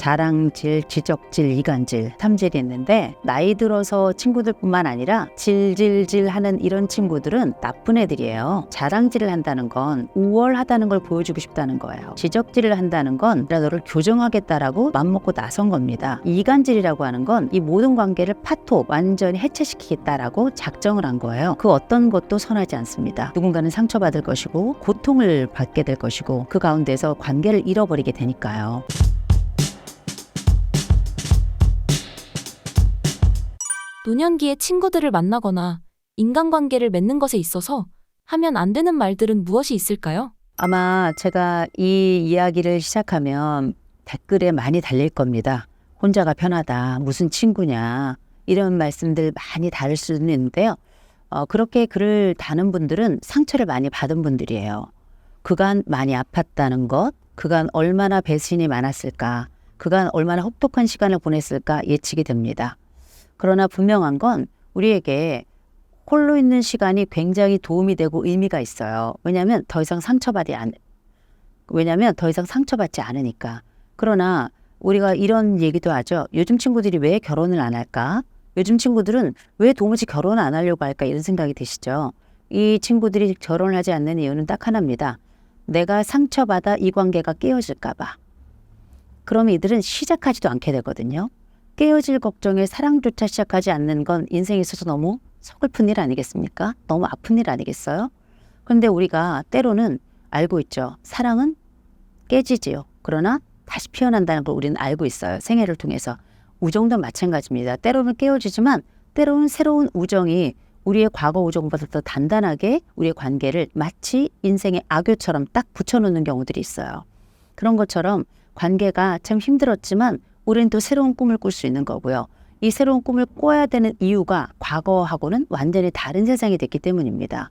자랑질, 지적질, 이간질, 탐질이 있는데 나이 들어서 친구들뿐만 아니라 질질질 하는 이런 친구들은 나쁜 애들이에요. 자랑질을 한다는 건 우월하다는 걸 보여주고 싶다는 거예요. 지적질을 한다는 건 너를 교정하겠다라고 맘먹고 나선 겁니다. 이간질이라고 하는 건 이 모든 관계를 파토, 완전히 해체시키겠다라고 작정을 한 거예요. 그 어떤 것도 선하지 않습니다. 누군가는 상처받을 것이고 고통을 받게 될 것이고 그 가운데서 관계를 잃어버리게 되니까요. 노년기에 친구들을 만나거나 인간관계를 맺는 것에 있어서 하면 안 되는 말들은 무엇이 있을까요? 아마 제가 이 이야기를 시작하면 댓글에 많이 달릴 겁니다. 혼자가 편하다, 무슨 친구냐, 이런 말씀들 많이 달을 수는 있는데요. 그렇게 글을 다는 분들은 상처를 많이 받은 분들이에요. 그간 많이 아팠다는 것, 그간 얼마나 배신이 많았을까, 그간 얼마나 혹독한 시간을 보냈을까 예측이 됩니다. 그러나 분명한 건 우리에게 홀로 있는 시간이 굉장히 도움이 되고 의미가 있어요. 왜냐하면 더 이상 상처받지 않으니까. 그러나 우리가 이런 얘기도 하죠. 요즘 친구들이 왜 결혼을 안 할까? 요즘 친구들은 왜 도무지 결혼을 안 하려고 할까? 이런 생각이 드시죠. 이 친구들이 결혼을 하지 않는 이유는 딱 하나입니다. 내가 상처받아 이 관계가 깨어질까 봐. 그러면 이들은 시작하지도 않게 되거든요. 깨어질 걱정에 사랑조차 시작하지 않는 건 인생에 있어서 너무 서글픈 일 아니겠습니까? 너무 아픈 일 아니겠어요? 그런데 우리가 때로는 알고 있죠. 사랑은 깨지지요. 그러나 다시 피어난다는 걸 우리는 알고 있어요. 생애를 통해서. 우정도 마찬가지입니다. 때로는 깨어지지만 때로는 새로운 우정이 우리의 과거 우정보다 더 단단하게 우리의 관계를 마치 인생의 악교처럼 딱 붙여놓는 경우들이 있어요. 그런 것처럼 관계가 참 힘들었지만 우리는 또 새로운 꿈을 꿀 수 있는 거고요. 이 새로운 꿈을 꿔야 되는 이유가 과거하고는 완전히 다른 세상이 됐기 때문입니다.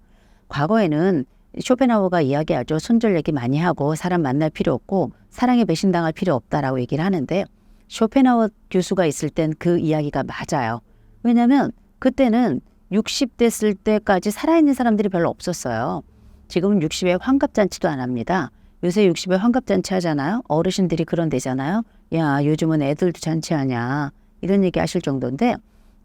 과거에는 쇼펜하우어가 이야기하죠. 손절 얘기 많이 하고 사람 만날 필요 없고 사랑에 배신당할 필요 없다라고 얘기를 하는데 쇼펜하우어 교수가 있을 땐 그 이야기가 맞아요. 왜냐하면 그때는 60 됐을 때까지 살아있는 사람들이 별로 없었어요. 지금은 60에 환갑잔치도 안 합니다. 요새 60에 환갑잔치 하잖아요. 어르신들이 그런 데잖아요. 야, 요즘은 애들도 잔치하냐. 이런 얘기 하실 정도인데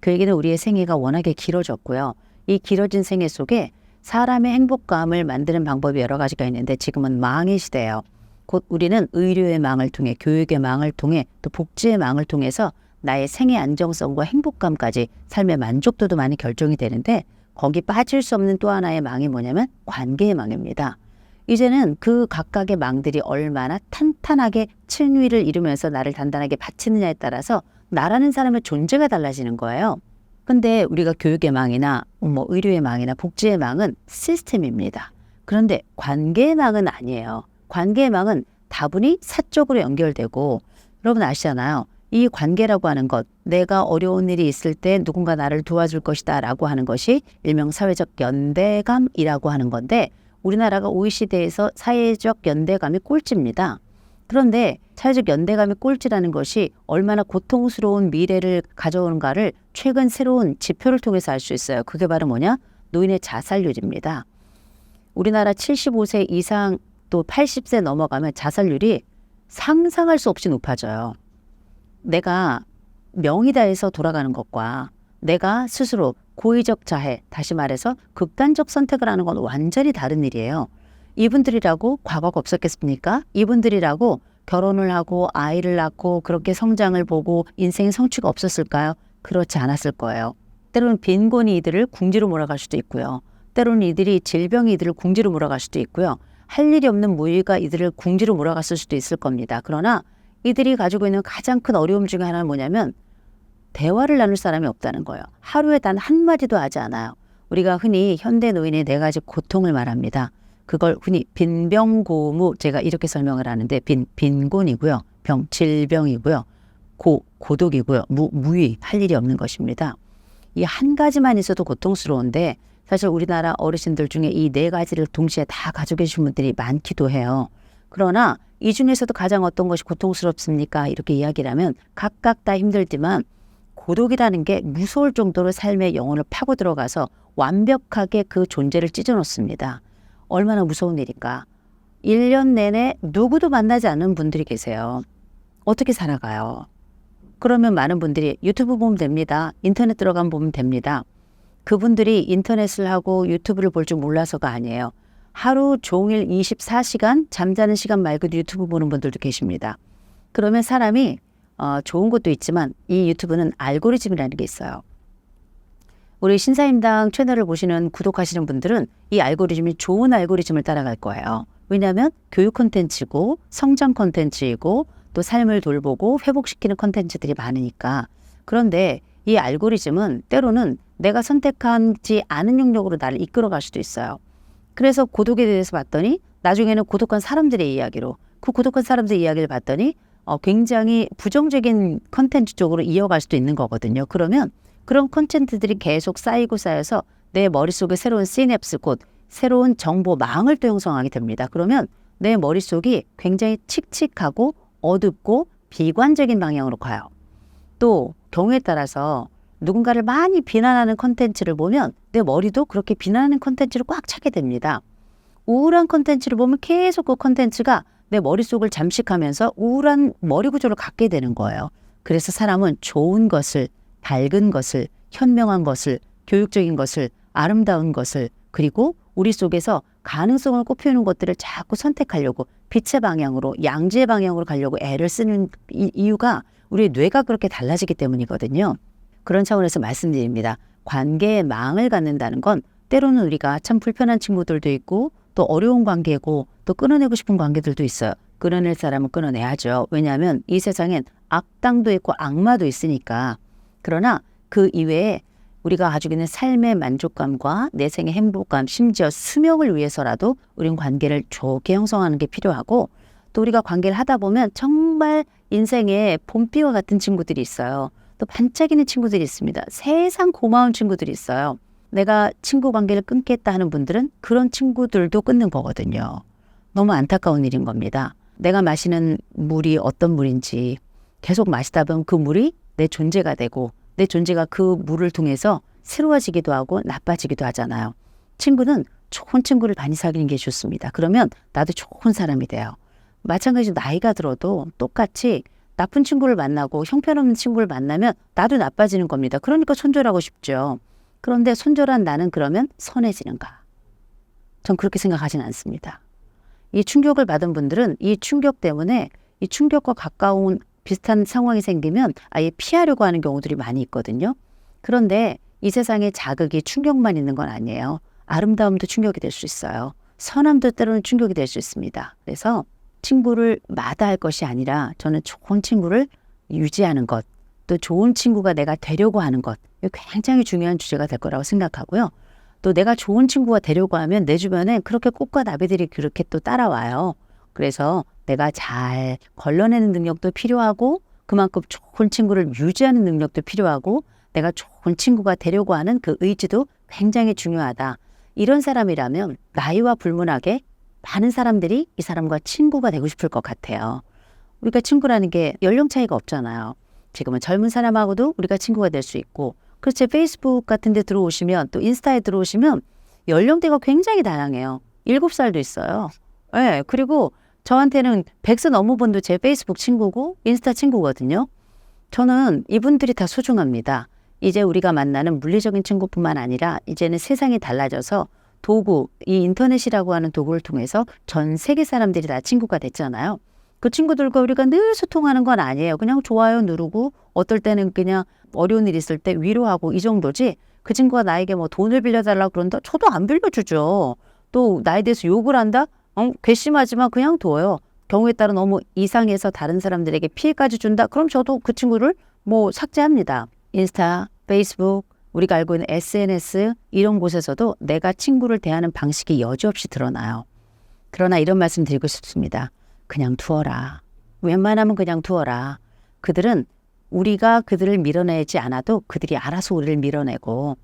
그 얘기는 우리의 생애가 워낙에 길어졌고요. 이 길어진 생애 속에 사람의 행복감을 만드는 방법이 여러 가지가 있는데 지금은 망의 시대예요. 곧 우리는 의료의 망을 통해 교육의 망을 통해 또 복지의 망을 통해서 나의 생애 안정성과 행복감까지 삶의 만족도도 많이 결정이 되는데 거기 빠질 수 없는 또 하나의 망이 뭐냐면 관계의 망입니다. 이제는 그 각각의 망들이 얼마나 탄탄하게 층위를 이루면서 나를 단단하게 받치느냐에 따라서 나라는 사람의 존재가 달라지는 거예요. 근데 우리가 교육의 망이나 의료의 망이나 복지의 망은 시스템입니다. 그런데 관계의 망은 아니에요. 관계의 망은 다분히 사적으로 연결되고 여러분 아시잖아요. 이 관계라고 하는 것, 내가 어려운 일이 있을 때 누군가 나를 도와줄 것이다 라고 하는 것이 일명 사회적 연대감이라고 하는 건데 우리나라가 OECD에서 사회적 연대감이 꼴찌입니다. 그런데 사회적 연대감이 꼴찌라는 것이 얼마나 고통스러운 미래를 가져오는가를 최근 새로운 지표를 통해서 알 수 있어요. 그게 바로 뭐냐? 노인의 자살률입니다. 우리나라 75세 이상 또 80세 넘어가면 자살률이 상상할 수 없이 높아져요. 내가 명이 다해서 돌아가는 것과 내가 스스로 고의적 자해, 다시 말해서 극단적 선택을 하는 건 완전히 다른 일이에요. 이분들이라고 과거가 없었겠습니까? 이분들이라고 결혼을 하고 아이를 낳고 그렇게 성장을 보고 인생의 성취가 없었을까요? 그렇지 않았을 거예요. 때로는 빈곤이 이들을 궁지로 몰아갈 수도 있고요. 때로는 이들이 질병이 이들을 궁지로 몰아갈 수도 있고요. 할 일이 없는 무의가 이들을 궁지로 몰아갔을 수도 있을 겁니다. 그러나 이들이 가지고 있는 가장 큰 어려움 중에 하나는 뭐냐면 대화를 나눌 사람이 없다는 거예요. 하루에 단 한마디도 하지 않아요. 우리가 흔히 현대 노인의 4가지 고통을 말합니다. 그걸 흔히 빈병고무 제가 이렇게 설명을 하는데 빈곤이고요. 질병이고요. 고독이고요. 무의, 할 일이 없는 것입니다. 이 한 가지만 있어도 고통스러운데 사실 우리나라 어르신들 중에 이 4가지를 동시에 다 가지고 계신 분들이 많기도 해요. 그러나 이 중에서도 가장 어떤 것이 고통스럽습니까? 이렇게 이야기를 하면 각각 다 힘들지만 고독이라는 게 무서울 정도로 삶의 영혼을 파고 들어가서 완벽하게 그 존재를 찢어놓습니다. 얼마나 무서운 일일까? 1년 내내 누구도 만나지 않는 분들이 계세요. 어떻게 살아가요? 그러면 많은 분들이 유튜브 보면 됩니다. 인터넷 들어가면 보면 됩니다. 그분들이 인터넷을 하고 유튜브를 볼 줄 몰라서가 아니에요. 하루 종일 24시간 잠자는 시간 말고도 유튜브 보는 분들도 계십니다. 그러면 사람이 좋은 것도 있지만 이 유튜브는 알고리즘이라는 게 있어요. 우리 신사임당 채널을 보시는 구독하시는 분들은 이 알고리즘이 좋은 알고리즘을 따라갈 거예요. 왜냐하면 교육 콘텐츠고 성장 콘텐츠이고 또 삶을 돌보고 회복시키는 콘텐츠들이 많으니까. 그런데 이 알고리즘은 때로는 내가 선택하지 않은 영역으로 나를 이끌어갈 수도 있어요. 그래서 고독에 대해서 봤더니 나중에는 고독한 사람들의 이야기로 그 고독한 사람들의 이야기를 봤더니 굉장히 부정적인 콘텐츠 쪽으로 이어갈 수도 있는 거거든요. 그러면 그런 콘텐츠들이 계속 쌓이고 쌓여서 내 머릿속에 새로운 시냅스 곧 새로운 정보망을 또 형성하게 됩니다. 그러면 내 머릿속이 굉장히 칙칙하고 어둡고 비관적인 방향으로 가요. 또 경우에 따라서 누군가를 많이 비난하는 콘텐츠를 보면 내 머리도 그렇게 비난하는 콘텐츠를 꽉 차게 됩니다. 우울한 콘텐츠를 보면 계속 그 콘텐츠가 내 머릿속을 잠식하면서 우울한 머리 구조를 갖게 되는 거예요. 그래서 사람은 좋은 것을, 밝은 것을, 현명한 것을, 교육적인 것을, 아름다운 것을 그리고 우리 속에서 가능성을 꽃피우는 것들을 자꾸 선택하려고 빛의 방향으로 양지의 방향으로 가려고 애를 쓰는 이유가 우리 뇌가 그렇게 달라지기 때문이거든요. 그런 차원에서 말씀드립니다. 관계에 망을 갖는다는 건 때로는 우리가 참 불편한 친구들도 있고 또 어려운 관계고 또 끊어내고 싶은 관계들도 있어요. 끊어낼 사람은 끊어내야죠. 왜냐하면 이 세상엔 악당도 있고 악마도 있으니까. 그러나 그 이외에 우리가 가지고 있는 삶의 만족감과 내 생의 행복감, 심지어 수명을 위해서라도 우리는 관계를 좋게 형성하는 게 필요하고 또 우리가 관계를 하다 보면 정말 인생에 봄비와 같은 친구들이 있어요. 또 반짝이는 친구들이 있습니다. 세상 고마운 친구들이 있어요. 내가 친구 관계를 끊겠다 하는 분들은 그런 친구들도 끊는 거거든요. 너무 안타까운 일인 겁니다. 내가 마시는 물이 어떤 물인지 계속 마시다 보면 그 물이 내 존재가 되고 내 존재가 그 물을 통해서 새로워지기도 하고 나빠지기도 하잖아요. 친구는 좋은 친구를 많이 사귀는 게 좋습니다. 그러면 나도 좋은 사람이 돼요. 마찬가지로 나이가 들어도 똑같이 나쁜 친구를 만나고 형편없는 친구를 만나면 나도 나빠지는 겁니다. 그러니까 손절하고 싶죠. 그런데 손절한 나는 그러면 선해지는가? 전 그렇게 생각하진 않습니다. 이 충격을 받은 분들은 이 충격 때문에 이 충격과 가까운 비슷한 상황이 생기면 아예 피하려고 하는 경우들이 많이 있거든요. 그런데 이 세상에 자극이 충격만 있는 건 아니에요. 아름다움도 충격이 될 수 있어요. 선함도 때로는 충격이 될 수 있습니다. 그래서 친구를 마다할 것이 아니라 저는 좋은 친구를 유지하는 것, 또 좋은 친구가 내가 되려고 하는 것, 이거 굉장히 중요한 주제가 될 거라고 생각하고요. 또 내가 좋은 친구가 되려고 하면 내 주변에 그렇게 꽃과 나비들이 그렇게 또 따라와요. 그래서 내가 잘 걸러내는 능력도 필요하고 그만큼 좋은 친구를 유지하는 능력도 필요하고 내가 좋은 친구가 되려고 하는 그 의지도 굉장히 중요하다. 이런 사람이라면 나이와 불문하게 많은 사람들이 이 사람과 친구가 되고 싶을 것 같아요. 우리가 친구라는 게 연령 차이가 없잖아요. 지금은 젊은 사람하고도 우리가 친구가 될 수 있고 그렇죠. 페이스북 같은 데 들어오시면 또 인스타에 들어오시면 연령대가 굉장히 다양해요. 7살도 있어요. 네, 그리고 저한테는 100세 넘은 분도 제 페이스북 친구고 인스타 친구거든요. 저는 이분들이 다 소중합니다. 이제 우리가 만나는 물리적인 친구뿐만 아니라 이제는 세상이 달라져서 도구, 이 인터넷이라고 하는 도구를 통해서 전 세계 사람들이 다 친구가 됐잖아요. 그 친구들과 우리가 늘 소통하는 건 아니에요. 그냥 좋아요 누르고 어떨 때는 그냥 어려운 일 있을 때 위로하고 이 정도지 그 친구가 나에게 뭐 돈을 빌려달라고 그런다? 저도 안 빌려주죠. 또 나에 대해서 욕을 한다? 괘씸하지만 그냥 둬요. 경우에 따라 너무 이상해서 다른 사람들에게 피해까지 준다? 그럼 저도 그 친구를 뭐 삭제합니다. 인스타, 페이스북, 우리가 알고 있는 SNS 이런 곳에서도 내가 친구를 대하는 방식이 여지없이 드러나요. 그러나 이런 말씀 드리고 싶습니다. 그냥 두어라. 웬만하면 그냥 두어라. 그들은 우리가 그들을 밀어내지 않아도 그들이 알아서 우리를 밀어내고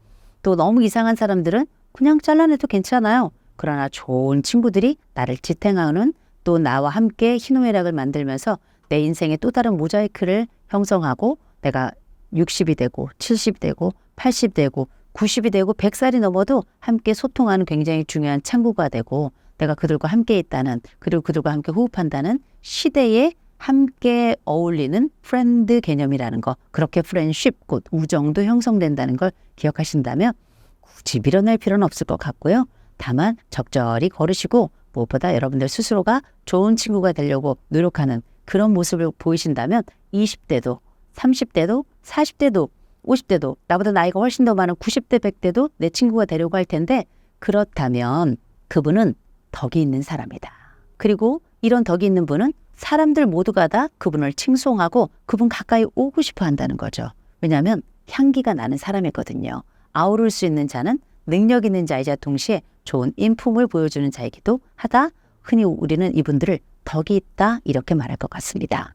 또 너무 이상한 사람들은 그냥 잘라내도 괜찮아요. 그러나 좋은 친구들이 나를 지탱하는 또 나와 함께 희노애락을 만들면서 내 인생의 또 다른 모자이크를 형성하고 내가 60이 되고 70이 되고 80이 되고 90이 되고 100살이 넘어도 함께 소통하는 굉장히 중요한 창구가 되고 내가 그들과 함께 있다는 그리고 그들과 함께 호흡한다는 시대의 함께 어울리는 프렌드 개념이라는 거, 그렇게 프렌십, 곧 우정도 형성된다는 걸 기억하신다면 굳이 밀어낼 필요는 없을 것 같고요. 다만 적절히 걸으시고 무엇보다 여러분들 스스로가 좋은 친구가 되려고 노력하는 그런 모습을 보이신다면 20대도, 30대도, 40대도, 50대도, 나보다 나이가 훨씬 더 많은 90대, 100대도 내 친구가 되려고 할 텐데 그렇다면 그분은 덕이 있는 사람이다. 그리고 이런 덕이 있는 분은 사람들 모두가 다 그분을 칭송하고 그분 가까이 오고 싶어 한다는 거죠. 왜냐하면 향기가 나는 사람이거든요. 아우를 수 있는 자는 능력 있는 자이자 동시에 좋은 인품을 보여주는 자이기도 하다. 흔히 우리는 이분들을 덕이 있다 이렇게 말할 것 같습니다.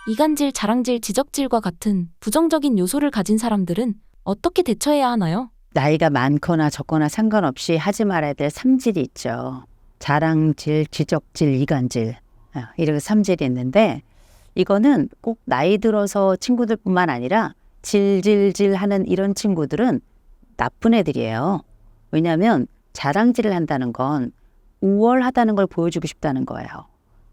이간질, 자랑질, 지적질과 같은 부정적인 요소를 가진 사람들은 어떻게 대처해야 하나요? 나이가 많거나 적거나 상관없이 하지 말아야 될 삼질이 있죠. 자랑질, 지적질, 이간질 이렇게 삼질이 있는데 이거는 꼭 나이 들어서 친구들뿐만 아니라 질질질 하는 이런 친구들은 나쁜 애들이에요. 왜냐하면 자랑질을 한다는 건 우월하다는 걸 보여주고 싶다는 거예요.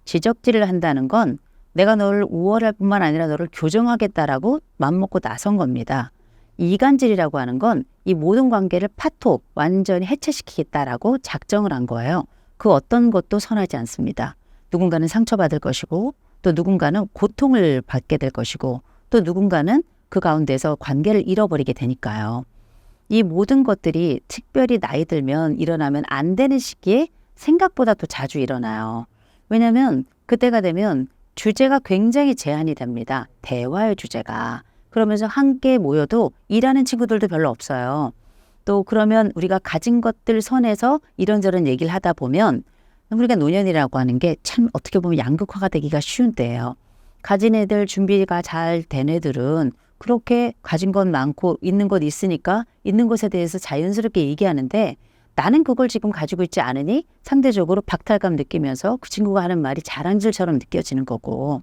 지적질을 한다는 건 내가 너를 우월할 뿐만 아니라 너를 교정하겠다라고 맘먹고 나선 겁니다. 이간질이라고 하는 건 이 모든 관계를 파토, 완전히 해체시키겠다라고 작정을 한 거예요. 그 어떤 것도 선하지 않습니다. 누군가는 상처받을 것이고 또 누군가는 고통을 받게 될 것이고 또 누군가는 그 가운데서 관계를 잃어버리게 되니까요. 이 모든 것들이 특별히 나이 들면 일어나면 안 되는 시기에 생각보다 또 자주 일어나요. 왜냐하면 그때가 되면 주제가 굉장히 제한이 됩니다. 대화의 주제가. 그러면서 함께 모여도 일하는 친구들도 별로 없어요. 또 그러면 우리가 가진 것들 선에서 이런저런 얘기를 하다 보면 우리가 노년이라고 하는 게 참 어떻게 보면 양극화가 되기가 쉬운 때예요. 가진 애들 준비가 잘 된 애들은 그렇게 가진 것 많고 있는 것 있으니까 있는 것에 대해서 자연스럽게 얘기하는데 나는 그걸 지금 가지고 있지 않으니 상대적으로 박탈감 느끼면서 그 친구가 하는 말이 자랑질처럼 느껴지는 거고.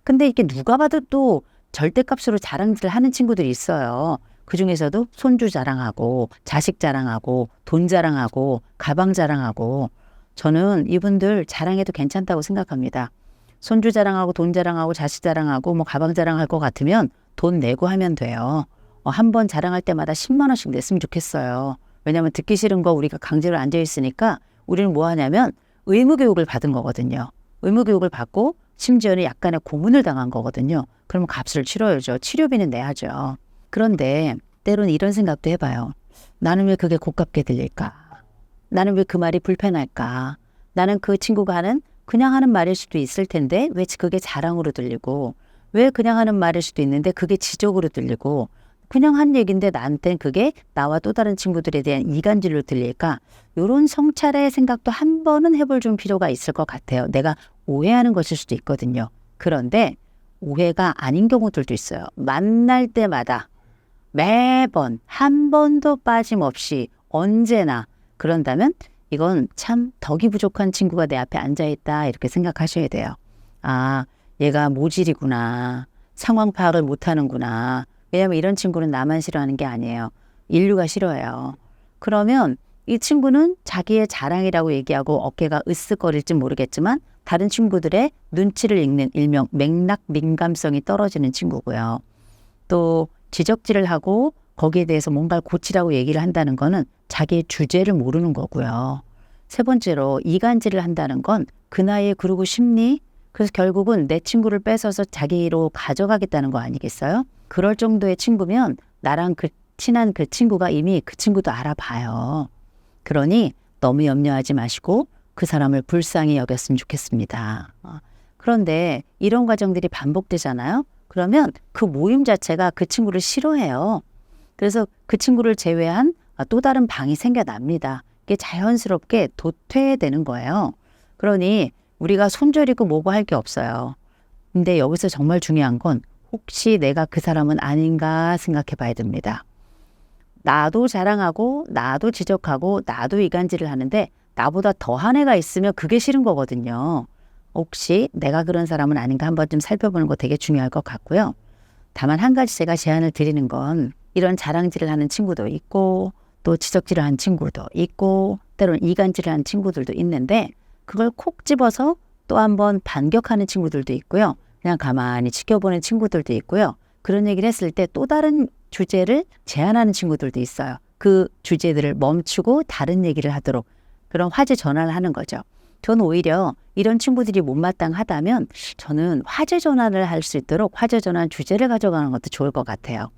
근데 이게 누가 봐도 또 절대값으로 자랑질을 하는 친구들이 있어요. 그중에서도 손주 자랑하고 자식 자랑하고 돈 자랑하고 가방 자랑하고 저는 이분들 자랑해도 괜찮다고 생각합니다. 손주 자랑하고 돈 자랑하고 자식 자랑하고 뭐 가방 자랑할 것 같으면 돈 내고 하면 돼요. 한 번 자랑할 때마다 10만 원씩 냈으면 좋겠어요. 왜냐하면 듣기 싫은 거 우리가 강제로 앉아있으니까 우리는 뭐 하냐면 의무교육을 받은 거거든요. 의무교육을 받고 심지어는 약간의 고문을 당한 거거든요. 그러면 값을 치러야죠. 치료비는 내야죠. 그런데 때로는 이런 생각도 해봐요. 나는 왜 그게 고깝게 들릴까? 나는 왜 그 말이 불편할까? 나는 그 친구가 하는 그냥 하는 말일 수도 있을 텐데 왜 그게 자랑으로 들리고 왜 그냥 하는 말일 수도 있는데 그게 지적으로 들리고 그냥 한 얘기인데 나한테는 그게 나와 또 다른 친구들에 대한 이간질로 들릴까? 이런 성찰의 생각도 한 번은 해볼 좀 필요가 있을 것 같아요. 내가 오해하는 것일 수도 있거든요. 그런데 오해가 아닌 경우들도 있어요. 만날 때마다 매번 한 번도 빠짐없이 언제나 그런다면 이건 참 덕이 부족한 친구가 내 앞에 앉아있다 이렇게 생각하셔야 돼요. 아, 얘가 모질이구나. 상황 파악을 못하는구나. 왜냐하면 이런 친구는 나만 싫어하는 게 아니에요. 인류가 싫어해요. 그러면 이 친구는 자기의 자랑이라고 얘기하고 어깨가 으쓱거릴지 모르겠지만 다른 친구들의 눈치를 읽는 일명 맥락 민감성이 떨어지는 친구고요. 또 지적질을 하고 거기에 대해서 뭔가를 고치라고 얘기를 한다는 거는 자기의 주제를 모르는 거고요. 세 번째로 이간질을 한다는 건 그 나이에 그러고 싶니? 그래서 결국은 내 친구를 뺏어서 자기로 가져가겠다는 거 아니겠어요? 그럴 정도의 친구면 나랑 그 친한 그 친구가 이미 그 친구도 알아봐요. 그러니 너무 염려하지 마시고 그 사람을 불쌍히 여겼으면 좋겠습니다. 그런데 이런 과정들이 반복되잖아요. 그러면 그 모임 자체가 그 친구를 싫어해요. 그래서 그 친구를 제외한 또 다른 방이 생겨납니다. 이게 자연스럽게 도태되는 거예요. 그러니 우리가 손절이고 뭐고 할 게 없어요. 근데 여기서 정말 중요한 건 혹시 내가 그 사람은 아닌가 생각해 봐야 됩니다. 나도 자랑하고 나도 지적하고 나도 이간질을 하는데 나보다 더한 애가 있으면 그게 싫은 거거든요. 혹시 내가 그런 사람은 아닌가 한번 좀 살펴보는 거 되게 중요할 것 같고요. 다만 한 가지 제가 제안을 드리는 건 이런 자랑질을 하는 친구도 있고 또 지적질을 하는 친구도 있고 때로는 이간질을 하는 친구들도 있는데 그걸 콕 집어서 또 한번 반격하는 친구들도 있고요. 그냥 가만히 지켜보는 친구들도 있고요. 그런 얘기를 했을 때 또 다른 주제를 제안하는 친구들도 있어요. 그 주제들을 멈추고 다른 얘기를 하도록 그런 화제 전환을 하는 거죠. 저는 오히려 이런 친구들이 못마땅하다면 저는 화제 전환을 할 수 있도록 화제 전환 주제를 가져가는 것도 좋을 것 같아요.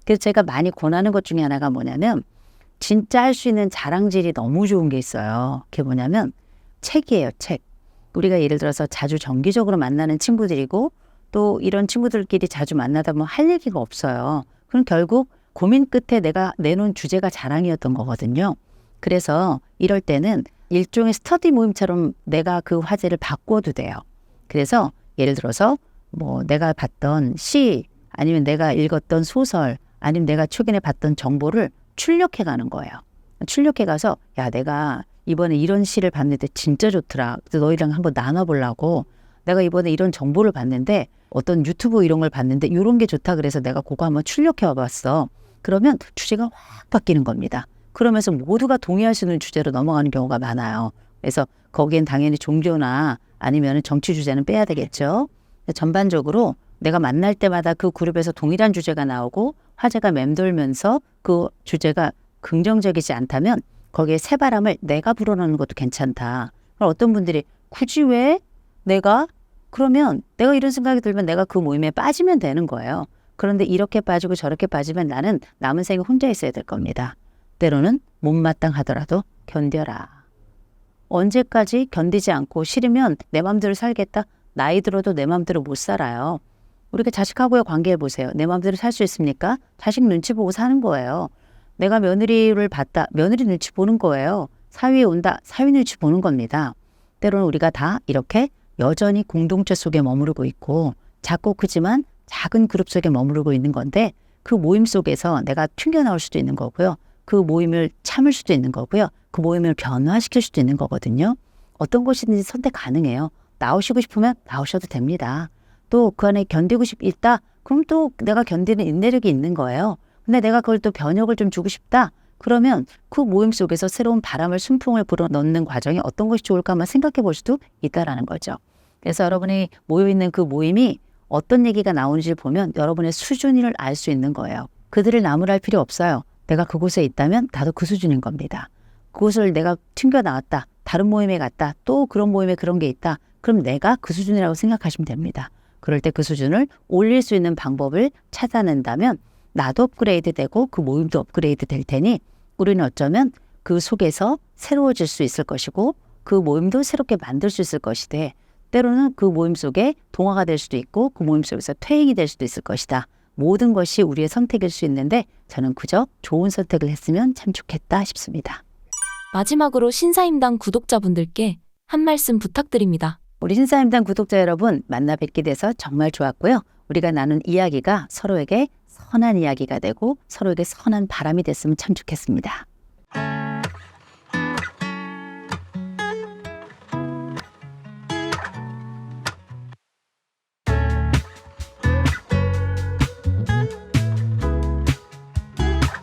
그래서 제가 많이 권하는 것 중에 하나가 뭐냐면 진짜 할 수 있는 자랑질이 너무 좋은 게 있어요. 그게 뭐냐면 책이에요, 책. 우리가 예를 들어서 자주 정기적으로 만나는 친구들이고 또 이런 친구들끼리 자주 만나다 보면 할 얘기가 없어요. 그럼 결국 고민 끝에 내가 내놓은 주제가 자랑이었던 거거든요. 그래서 이럴 때는 일종의 스터디 모임처럼 내가 그 화제를 바꿔도 돼요. 그래서 예를 들어서 뭐 내가 봤던 시 아니면 내가 읽었던 소설 아니면 내가 최근에 봤던 정보를 출력해 가는 거예요. 출력해 가서 야 내가 이번에 이런 시를 봤는데 진짜 좋더라. 그래서 너희랑 한번 나눠보려고 내가 이번에 이런 정보를 봤는데 어떤 유튜브 이런 걸 봤는데 이런 게 좋다 그래서 내가 그거 한번 출력해 와봤어. 그러면 주제가 확 바뀌는 겁니다. 그러면서 모두가 동의할 수 있는 주제로 넘어가는 경우가 많아요. 그래서 거기엔 당연히 종교나 아니면 정치 주제는 빼야 되겠죠. 전반적으로 내가 만날 때마다 그 그룹에서 동일한 주제가 나오고 화제가 맴돌면서 그 주제가 긍정적이지 않다면 거기에 새바람을 내가 불어넣는 것도 괜찮다. 그럼 어떤 분들이 굳이 왜 내가? 그러면 내가 이런 생각이 들면 내가 그 모임에 빠지면 되는 거예요. 그런데 이렇게 빠지고 저렇게 빠지면 나는 남은 생에 혼자 있어야 될 겁니다. 때로는 못마땅하더라도 견뎌라. 언제까지 견디지 않고 싫으면 내 맘대로 살겠다? 나이 들어도 내 맘대로 못 살아요. 우리가 자식하고의 관계를 보세요. 내 맘대로 살 수 있습니까? 자식 눈치 보고 사는 거예요. 내가 며느리를 봤다. 며느리 눈치 보는 거예요. 사위에 온다. 사위 눈치 보는 겁니다. 때로는 우리가 다 이렇게 여전히 공동체 속에 머무르고 있고 작고 크지만 작은 그룹 속에 머무르고 있는 건데 그 모임 속에서 내가 튕겨나올 수도 있는 거고요. 그 모임을 참을 수도 있는 거고요. 그 모임을 변화시킬 수도 있는 거거든요. 어떤 것이든지 선택 가능해요. 나오시고 싶으면 나오셔도 됩니다. 또 그 안에 견디고 있다? 그럼 또 내가 견디는 인내력이 있는 거예요. 근데 내가 그걸 또 변혁을 좀 주고 싶다? 그러면 그 모임 속에서 새로운 바람을 순풍을 불어넣는 과정이 어떤 것이 좋을까 한번 생각해 볼 수도 있다라는 거죠. 그래서 여러분이 모여있는 그 모임이 어떤 얘기가 나오는지를 보면 여러분의 수준을 알 수 있는 거예요. 그들을 나무랄 필요 없어요. 내가 그곳에 있다면 나도 그 수준인 겁니다. 그곳을 내가 튕겨 나왔다. 다른 모임에 갔다. 또 그런 모임에 그런 게 있다. 그럼 내가 그 수준이라고 생각하시면 됩니다. 그럴 때 그 수준을 올릴 수 있는 방법을 찾아낸다면 나도 업그레이드 되고 그 모임도 업그레이드 될 테니 우리는 어쩌면 그 속에서 새로워질 수 있을 것이고 그 모임도 새롭게 만들 수 있을 것이되 때로는 그 모임 속에 동화가 될 수도 있고 그 모임 속에서 퇴행이 될 수도 있을 것이다. 모든 것이 우리의 선택일 수 있는데 저는 그저 좋은 선택을 했으면 참 좋겠다 싶습니다. 마지막으로 신사임당 구독자분들께 한 말씀 부탁드립니다. 우리 신사임당 구독자 여러분 만나 뵙게 돼서 정말 좋았고요. 우리가 나눈 이야기가 서로에게 선한 이야기가 되고 서로에게 선한 바람이 됐으면 참 좋겠습니다.